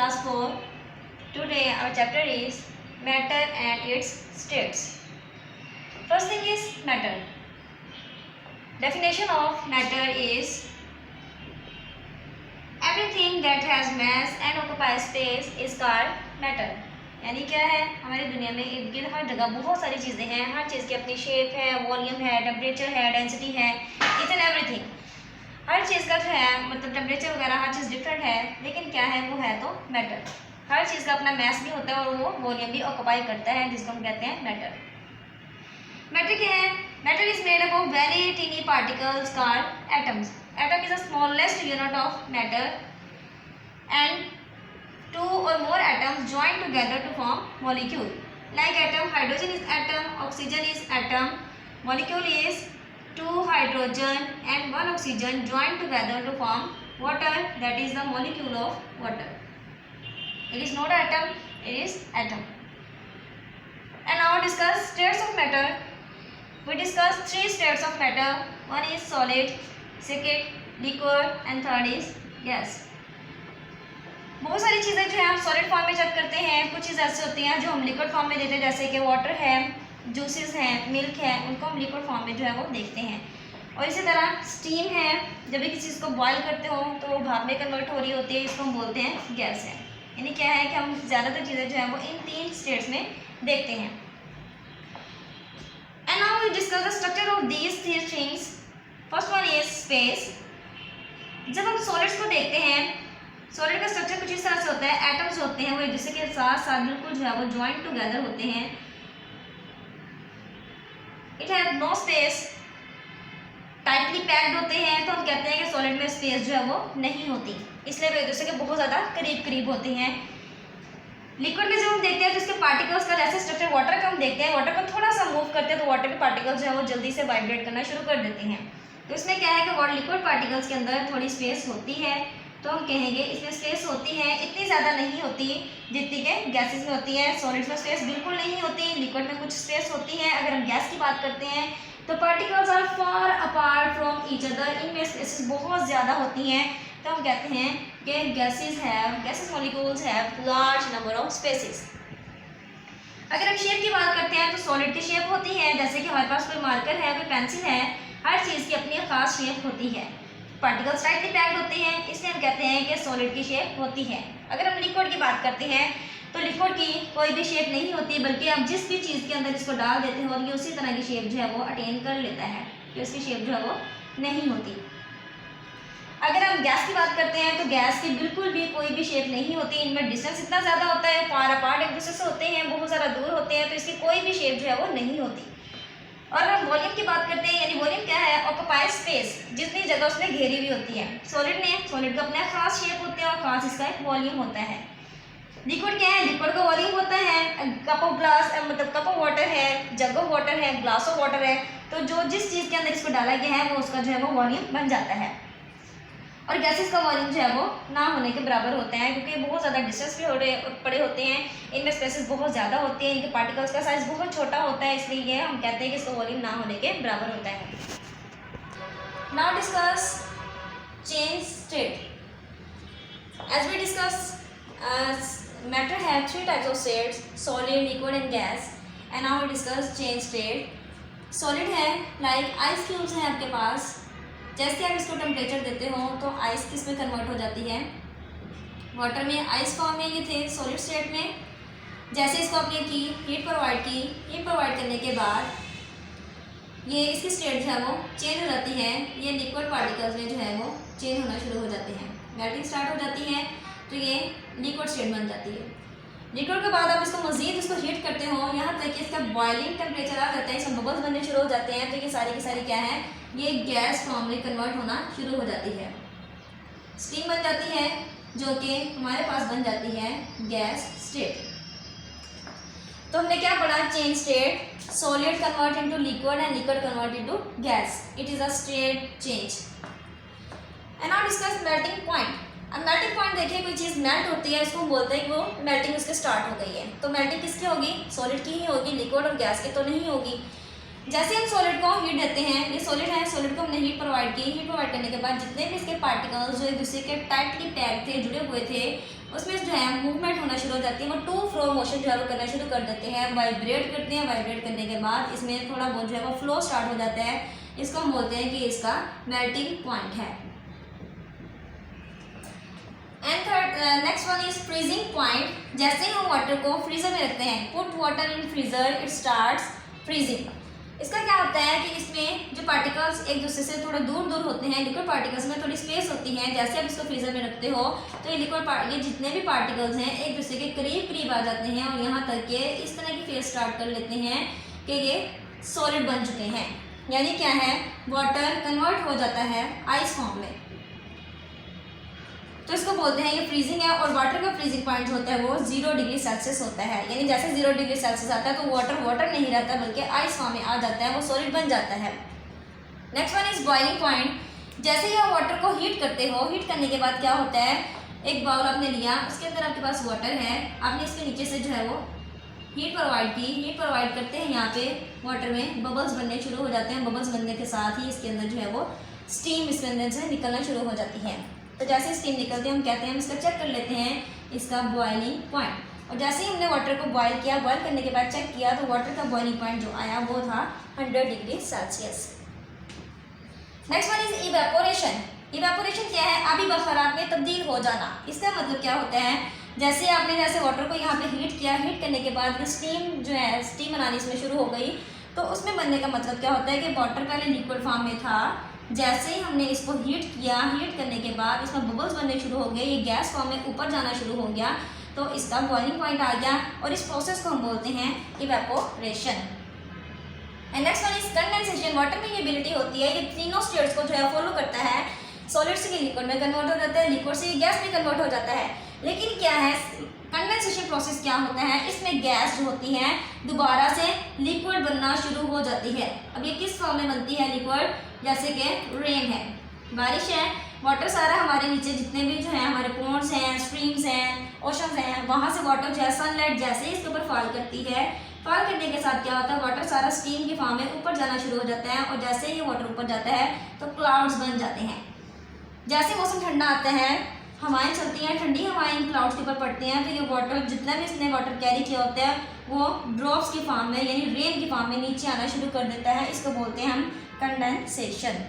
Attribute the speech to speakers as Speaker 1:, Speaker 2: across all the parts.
Speaker 1: class 4. Today our chapter is matter and its states. First thing is matter. Definition of matter is everything that has mass and occupies space is called matter. यानी क्या है, हमारी दुनिया में इर्द गिर्द हर जगह बहुत सारी चीज़ें हैं, हर चीज़ की अपनी शेप है, वॉल्यूम है, टेम्परेचर है, डेंसिटी है, इच एंड एवरीथिंग। हर चीज़ का जो है मतलब टेम्परेचर वगैरह हर चीज़ डिफरेंट है, लेकिन क्या है वो है तो मैटर। हर चीज़ का अपना मैस भी होता है और वो वॉल्यूम भी ऑक्यूपाई करता है, जिसको हम कहते हैं मैटर। मैटर क्या है? Matter is made up of very tiny particles called atoms. Atom is the smallest unit of matter and two or more atoms join together to form molecule. Like atom, hydrogen is atom, oxygen is atom. Molecule is two hydrogen and one oxygen joined together to form water. That is the molecule of water. It is not atom, it is atom. And now discuss states of matter. We discuss three states of matter. One is solid, second liquid and third is gas. बहुत सारी चीज़ें जो है हम solid form में जब करते हैं, कुछ चीज़ ऐसी होती हैं जो हम लिक्विड फॉर्म में देते हैं, जैसे कि वाटर है, जूसेस हैं, मिल्क है, उनको हम लिक्विड फॉर्म में जो है वो देखते हैं। और इसी तरह स्टीम है, जब भी किसी चीज़ को बॉयल करते हो तो वो भाप में कन्वर्ट हो रही होती है, इसको हम बोलते हैं गैस है। यानी क्या है कि हम ज़्यादातर चीज़ें जो है वो इन तीन स्टेट्स में देखते हैं। And now we discuss the structure of these three things. First one is space. जब हम सॉलिड्स को देखते हैं, सॉलिड का स्ट्रक्चर कुछ इस तरह से होता है। एटम्स होते हैं वो एक दूसरे के साथ साथ बिल्कुल जो है वो ज्वाइंट टुगेदर होते हैं। It have no space, tightly packed होते हैं, तो हम कहते हैं कि सॉलिड में स्पेस जो है वो नहीं होती, इसलिए वे एक दूसरे के बहुत ज़्यादा करीब करीब होते हैं। लिक्विड में जब हम देखते हैं तो इसके पार्टिकल्स का जैसे स्ट्रक्चर वाटर का हम देखते हैं, वाटर को थोड़ा सा मूव करते हैं तो वाटर के पार्टिकल्स जो है वो जल्दी से वाइब्रेट करना शुरू कर देते हैं। तो इसमें क्या है कि लिक्विड पार्टिकल्स के अंदर थोड़ी स्पेस होती है, तो हम कहेंगे इसमें स्पेस होती है, इतनी ज़्यादा नहीं होती जितनी के गैसेस में होती है। सॉलिड्स में स्पेस बिल्कुल नहीं होती, लिक्विड में कुछ स्पेस होती है। अगर हम गैस की बात करते हैं तो particles are far apart from each other, इनमें स्पेसेस बहुत ज़्यादा होती हैं, तो हम कहते हैं कि gases molecules have large number of spaces. अगर हम शेप की बात करते हैं तो सॉलिड की शेप होती है, जैसे कि हमारे पास कोई मार्कर है, कोई पेंसिल है, हर चीज़ की अपनी खास शेप होती है। पार्टिकल्स टाइटली पैक्ड होते हैं, इसलिए हम कहते हैं कि सॉलिड की शेप होती है। अगर हम लिक्विड की बात करते हैं तो लिक्विड की कोई भी शेप नहीं होती, बल्कि आप जिस भी चीज़ के अंदर इसको डाल देते हो ये उसी तरह की शेप जो है वो अटेन कर लेता है, कि उसकी शेप जो है वो नहीं होती। अगर हम गैस की बात करते हैं तो गैस की बिल्कुल भी कोई भी शेप नहीं होती, इनमें डिस्टेंस इतना ज़्यादा होता है, फार अपार्ट एक दूसरे से होते हैं, बहुत ज़्यादा दूर होते हैं, तो इसकी कोई भी शेप जो है वो नहीं होती। और हम वॉल्यूम की बात करते हैं, यानी वॉल्यूम क्या है? ऑक्यूपाई स्पेस, जितनी जगह उसने घेरी हुई होती है। सॉलिड का अपना खास शेप होते हैं और खास इसका एक वॉल्यूम होता है। लिक्विड क्या है? लिक्विड का वॉल्यूम होता है, कप ऑफ ग्लास मतलब कप ऑफ वाटर है, जग ऑफ वाटर है, ग्लास ऑफ वाटर है, तो जो जिस चीज़ के अंदर इसको डाला गया है वो उसका जो है वो वॉल्यूम बन जाता है। और गैसेस का वॉल्यूम जो है वो ना होने के बराबर होते हैं, क्योंकि बहुत ज़्यादा डिस्टेंस पे पड़े होते हैं, इनमें स्पेसेस बहुत ज़्यादा होते हैं, इनके पार्टिकल्स का साइज बहुत छोटा होता है, इसलिए हम कहते हैं कि इसका वॉल्यूम ना होने के बराबर होता है। Now discuss change state. As we discuss matter have three types of states, solid, liquid and gas. And now we discuss change state. Solid है लाइक आइस क्यूब्स हैं आपके पास, जैसे आप इसको टेम्परेचर देते हो तो आइस किस में कन्वर्ट हो जाती है? वाटर में। आइस फॉर्म में ये थे सॉलिड स्टेट में। जैसे इसको आपने की हीट प्रोवाइड करने के बाद ये इसकी स्टेट जो है वो चेंज हो जाती है, ये लिक्विड पार्टिकल्स में जो है वो चेंज होना शुरू हो जाते हैं, मेल्टिंग स्टार्ट हो जाती है, तो ये लिक्विड स्टेट बन जाती है। लिक्विड के बाद आप इसको मज़ीद हीट करते हो, यहाँ तक कि इसका बॉइलिंग टेम्परेचर आ जाता है, इसमें बबल्स बनने शुरू हो जाते हैं, तो ये सारी की सारी क्या है? ये गैस फॉर्म में कन्वर्ट होना शुरू हो जाती है। स्टीम बन जाती है, जो कि हमारे पास बन जाती है गैस स्टेट। तो हमने क्या पढ़ा? Change state, solid convert into liquid and liquid convert into gas, it is a state change. And now discuss melting point. अब मेल्टिंग पॉइंट देखिए, कोई चीज़ मेल्ट होती है, इसको हम बोलते हैं कि वो मेल्टिंग उसके स्टार्ट हो गई है। तो मेल्टिंग किसकी होगी? सॉलिड की ही होगी, लिक्विड और गैस की तो नहीं होगी। जैसे हम सॉलिड को हीट देते हैं, ये सॉलिड है, सॉलिड को हमने हीट प्रोवाइड की, हीट प्रोवाइड करने के बाद जितने भी इसके पार्टिकल्स जो एक दूसरे के टाइटली पैक थे, जुड़े हुए थे, उसमें जो है मूवमेंट होना शुरू हो जाती है, वो टू फ्लो मोशन जो है वो करना शुरू कर देते हैं, वाइब्रेट करते हैं। वाइब्रेट करने के बाद इसमें थोड़ा बहुत जो है वो फ्लो स्टार्ट हो जाता है। इसको हम बोलते हैं कि इसका मेल्टिंग पॉइंट है। And third next one is freezing point. जैसे ही हम वाटर को फ्रीजर में रखते हैं, put water in freezer, it starts freezing. इसका क्या होता है कि इसमें जो पार्टिकल्स एक दूसरे से थोड़ा दूर दूर होते हैं, लिक्विड पार्टिकल्स में थोड़ी स्पेस होती है। जैसे आप इसको फ्रीजर में रखते हो तो ये ये जितने भी पार्टिकल्स हैं एक दूसरे के करीब करीब आ जाते हैं और यहाँ तक के इस तरह की फेज स्टार्ट कर लेते हैं कि ये सॉलिड बन चुके हैं। यानी क्या है, वाटर कन्वर्ट हो जाता है आइस फॉर्म में। तो इसको बोलते हैं ये फ्रीजिंग है। और वाटर का फ्रीजिंग पॉइंट होता है वो 0 डिग्री सेल्सियस होता है। यानी जैसे 0 डिग्री सेल्सियस आता है तो वाटर नहीं रहता बल्कि आइस फॉर्म में आ जाता है, वो सॉलिड बन जाता है। Next one is boiling point. जैसे ही आप वाटर को हीट करते हो, हीट करने के बाद क्या होता है, एक बाउल आपने लिया, उसके अंदर आपके पास वाटर है, आपने इसके नीचे से जो है वो हीट प्रोवाइड की। हीट प्रोवाइड करते हैं, यहाँ पे वाटर में बबल्स बनने शुरू हो जाते हैं। बबल्स बनने के साथ ही इसके अंदर जो है वो स्टीम इसके अंदर से निकलना शुरू हो जाती है। तो जैसे स्टीम निकलती है हम कहते हैं, हम इसका चेक कर लेते हैं इसका बॉइलिंग पॉइंट। और जैसे ही हमने वाटर को बॉयल किया, बॉयल करने के बाद चेक किया तो वाटर का बॉइलिंग पॉइंट जो आया वो था 100 degree Celsius. Next one is evaporation. Evaporation क्या है, आबी बखरात में तब्दील हो जाना। इसका मतलब क्या होता है, जैसे आपने वाटर को यहाँ पे हीट किया, हीट करने के बाद स्टीम जो है स्टीम बनानी इसमें शुरू हो गई। तो उसमें बनने का मतलब क्या होता है कि वाटर पहले लिक्विड फॉर्म में था, जैसे ही हमने इसको हीट किया, हीट करने के बाद इसमें बबल्स बनने शुरू हो गए, ये गैस फॉर्म में ऊपर जाना शुरू हो गया, तो इसका बॉइलिंग पॉइंट आ गया और इस प्रोसेस को हम बोलते हैं evaporation. And next one is condensation. Water में ये एबिलिटी होती है, ये तीनों स्टेट्स को जो है फॉलो करता है। सॉलिड से लिक्विड में कन्वर्ट हो जाता है, लिक्विड से गैस में कन्वर्ट हो जाता है। लेकिन क्या है, कंडेंसेशन प्रोसेस क्या होता है, इसमें गैस जो होती है दोबारा से लिक्विड बनना शुरू हो जाती है। अब ये किस फॉर्म में बनती है लिक्विड, जैसे कि रेन है, बारिश है, वाटर सारा हमारे नीचे जितने भी जो है हमारे पोन्ड्स हैं, स्ट्रीम्स हैं, ओशंस हैं, वहाँ से वाटर जो है सनलाइट जैसे ही इसके ऊपर फॉल करती है, फॉल करने के साथ क्या होता है, वाटर सारा स्टीम के फॉर्म में ऊपर जाना शुरू हो जाता है। और जैसे ही वाटर ऊपर जाता है तो क्लाउड्स बन जाते हैं। जैसे मौसम ठंडा आता है, हवाएं चलती हैं, ठंडी हवाएं क्लाउड्स के ऊपर पड़ती हैं, तो ये वाटर जितना भी इसने वाटर कैरी किया होता है वो ड्रॉप्स की फॉर्म में यानी रेन की फॉर्म में नीचे आना शुरू कर देता है। इसको बोलते हैं हम condensation.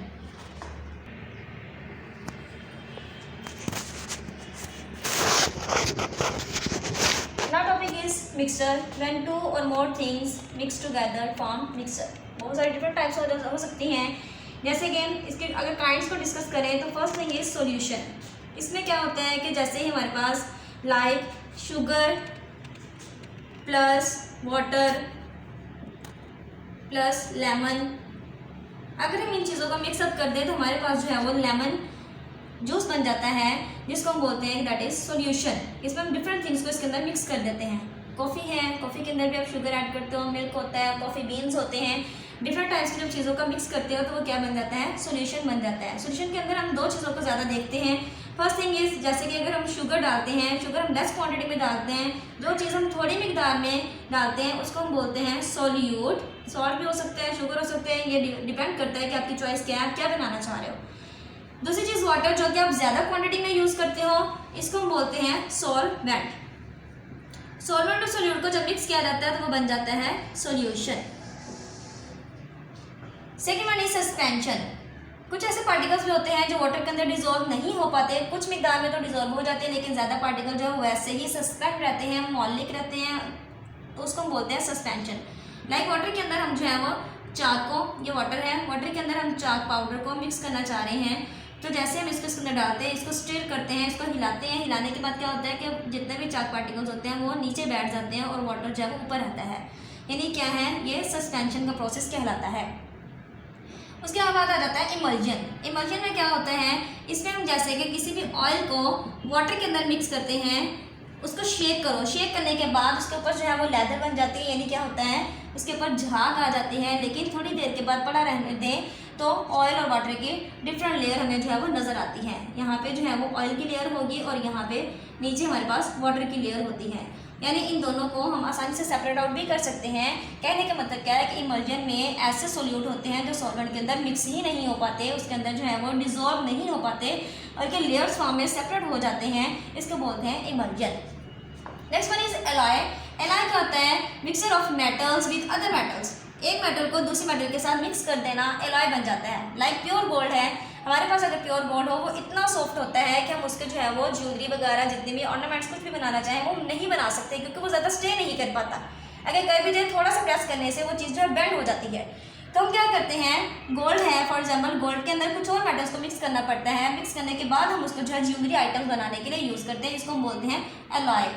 Speaker 1: Now topic is mixture. When two or more things mix together form mixture. बहुत सारी डिफरेंट टाइप्स हो सकती हैं। जैसे कि इसके अगर काइंड्स को डिस्कस करें तो फर्स्ट थिंग इज सॉल्यूशन। इसमें क्या होता है कि जैसे ही हमारे पास like sugar plus water plus lemon, अगर हम इन चीज़ों को मिक्सअप कर दें तो हमारे पास जो है वो लेमन जूस बन जाता है, जिसको हम बोलते हैं दैट इज सॉल्यूशन। इसमें हम डिफरेंट थिंग्स को इसके अंदर मिक्स कर देते हैं। कॉफ़ी है, कॉफ़ी के अंदर भी आप शुगर ऐड करते हो, मिल्क होता है, कॉफ़ी बीन्स होते हैं, डिफरेंट टाइप्स की जब चीज़ों का मिक्स करते हो तो वो क्या बन जाता है, सॉल्यूशन बन जाता है। सॉल्यूशन के अंदर हम दो चीज़ों को ज़्यादा देखते हैं। फर्स्ट थिंग इज जैसे कि अगर हम शुगर डालते हैं, शुगर हम लेस क्वांटिटी में डालते हैं, जो चीज़ हम थोड़ी मिकदार में डालते हैं उसको हम बोलते हैं सोल्यूट। सॉल्ट भी हो सकता है, शुगर हो सकते हैं, ये डिपेंड करता है कि आपकी चॉइस क्या है, आप क्या बनाना चाह रहे हो। दूसरी चीज़ वाटर, जो कि आप ज़्यादा क्वांटिटी में यूज़ करते हो, इसको हम बोलते हैं सॉल्वेंट। सॉल्वेंट और सोल्यूट को जब मिक्स किया जाता है तो वो बन जाता है solution. Second one is suspension. कुछ ऐसे पार्टिकल्स भी होते हैं जो वाटर के अंदर डिजोल्व नहीं हो पाते, कुछ मिकदार में तो डिजोल्व हो जाते हैं लेकिन ज़्यादा पार्टिकल जो है वैसे ही सस्पेंड रहते हैं, मौलिक रहते हैं, तो उसको हम बोलते हैं सस्पेंशन। लाइक वाटर के अंदर हम जो है वो चाक को, ये वाटर है, वाटर के अंदर हम चाक पाउडर को मिक्स करना चाह रहे हैं, तो जैसे हम इसको इसके अंदर डालते हैं, इसको स्टिर करते हैं, इसको हिलाते हैं, हिलाने के बाद क्या होता है कि जितने भी चाक पार्टिकल्स होते हैं वो नीचे बैठ जाते हैं और वाटर जो है वो ऊपर आता है। यानी क्या है, ये सस्पेंशन का प्रोसेस कहलाता है। उसके बाद आ जाता है इमल्जन। इमल्जन में क्या होता है, इसमें हम जैसे कि किसी भी ऑयल को वाटर के अंदर मिक्स करते हैं, उसको शेक करो, शेक करने के बाद उसके ऊपर जो है वो लेदर बन जाती है, यानी क्या होता है उसके ऊपर झाग आ जाती है, लेकिन थोड़ी देर के बाद पड़ा रहने दें तो ऑयल और वाटर की डिफरेंट लेयर हमें जो है वो नज़र आती है। यहाँ पे जो है वो ऑयल की लेयर होगी और यहाँ पे नीचे हमारे पास वाटर की लेयर होती है। यानी इन दोनों को हम आसानी से सेपरेट आउट भी कर सकते हैं। कहने का मतलब क्या है कि इमल्जन में ऐसे सोल्यूट होते हैं जो सॉल्वेंट के अंदर मिक्स ही नहीं हो पाते, उसके अंदर जो है वो डिजोल्व नहीं हो पाते और के लेयर्स फॉर्म में सेपरेट हो जाते हैं, इसको बोलते हैं emulsion. Next one is alloy. Alloy क्या होता है? Mixture of metals with other metals. एक मेटल को दूसरी मेटल के साथ मिक्स कर देना एलॉय बन जाता है। लाइक प्योर गोल्ड है, हमारे पास अगर प्योर गोल्ड हो वो इतना सॉफ्ट होता है कि हम उसके जो है वो ज्वेलरी वगैरह जितने भी ऑर्नामेंट्स कुछ भी बनाना चाहें वो नहीं बना सकते, क्योंकि वो ज़्यादा स्टे नहीं कर पाता। अगर कर भी जाए थोड़ा सा प्रेस करने से वो चीज़ जो है बेंड हो जाती है। तो हम क्या करते हैं, गोल्ड है फॉर एग्जाम्पल, गोल्ड के अंदर कुछ और मेटल्स को मिक्स करना पड़ता है। मिक्स करने के बाद हम उसको जो है ज्वेलरी आइटम्स बनाने के लिए यूज़ करते हैं, जिसको हम बोलते हैं एलॉय।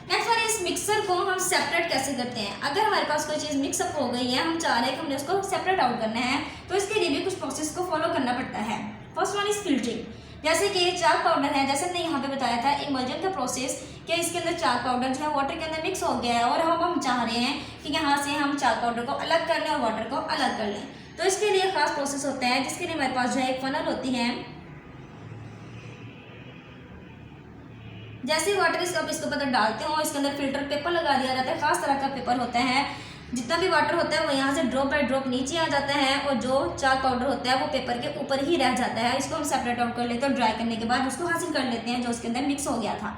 Speaker 1: नेक्स्ट वन इस मिक्सर को हम सेपरेट कैसे करते हैं। अगर हमारे पास कोई चीज़ मिक्सअप हो गई है, हम चाह रहे हैं कि हमने उसको सेपरेट आउट करना है, तो इसके लिए भी कुछ प्रोसेस को फॉलो करना पड़ता है। First one is filtering. जैसे कि चाक पाउडर है, जैसे हमने यहाँ पे बताया था इमल्जन का प्रोसेस, कि इसके अंदर चाक पाउडर जो है वाटर के अंदर मिक्स हो गया है और हम चाह रहे हैं कि यहाँ से हम चाक पाउडर को अलग कर लें और वाटर को अलग कर लें। तो इसके लिए खास प्रोसेस होता है, जिसके लिए हमारे पास जो है एक फनल होती है। जैसे ही वाटर इसके ऊपर डालते हो, इसके अंदर फिल्टर पेपर लगा दिया जाता है, खास तरह का पेपर होता है। जितना भी वाटर होता है वो यहाँ से ड्रॉप बाय ड्रॉप नीचे आ जाता है और जो चाक पाउडर होता है वो पेपर के ऊपर ही रह जाता है। इसको हम सेपरेट आउट कर लेते हैं, ड्राई करने के बाद उसको हासिल कर लेते हैं जो उसके अंदर मिक्स हो गया था।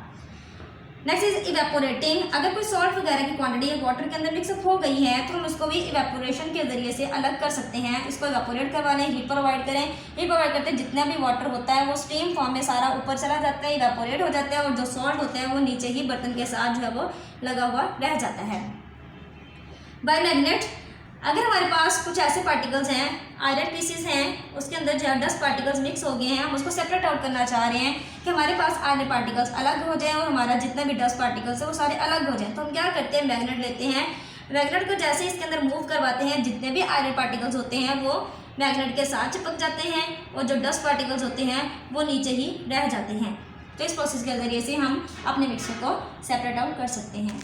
Speaker 1: Next is evaporating. अगर कोई सॉल्ट वगैरह की क्वांटिटी वाटर के अंदर मिक्सअप हो गई है तो हम उसको भी इवेपोरेशन के जरिए से अलग कर सकते हैं। इसको इवेपोरेट करवा लें, हीट प्रोवाइड करें। हीट प्रोवाइड करते हैं जितना भी वाटर होता है वो स्टीम फॉर्म में सारा ऊपर चला जाता है, इवेपोरेट हो जाता है और जो सॉल्ट होता है वो नीचे ही बर्तन के साथ जो है वो लगा हुआ रह जाता है। Bye magnet. अगर हमारे पास कुछ ऐसे पार्टिकल्स हैं, आयरन पीसेस हैं, उसके अंदर जो है डस्ट पार्टिकल्स मिक्स हो गए हैं, हम उसको सेपरेट आउट करना चाह रहे हैं कि हमारे पास आयरन पार्टिकल्स अलग हो जाएं और हमारा जितना भी डस्ट पार्टिकल्स है वो सारे अलग हो जाएं, तो हम क्या करते हैं, मैग्नेट लेते हैं। मैग्नेट को जैसे इसके अंदर मूव करवाते हैं, जितने भी आयरन पार्टिकल्स होते हैं वो मैग्नेट के साथ चिपक जाते हैं और जो डस्ट पार्टिकल्स होते हैं वो नीचे ही रह जाते हैं। तो इस प्रोसेस के जरिए से हम अपने मिक्सर को सेपरेट आउट कर सकते हैं।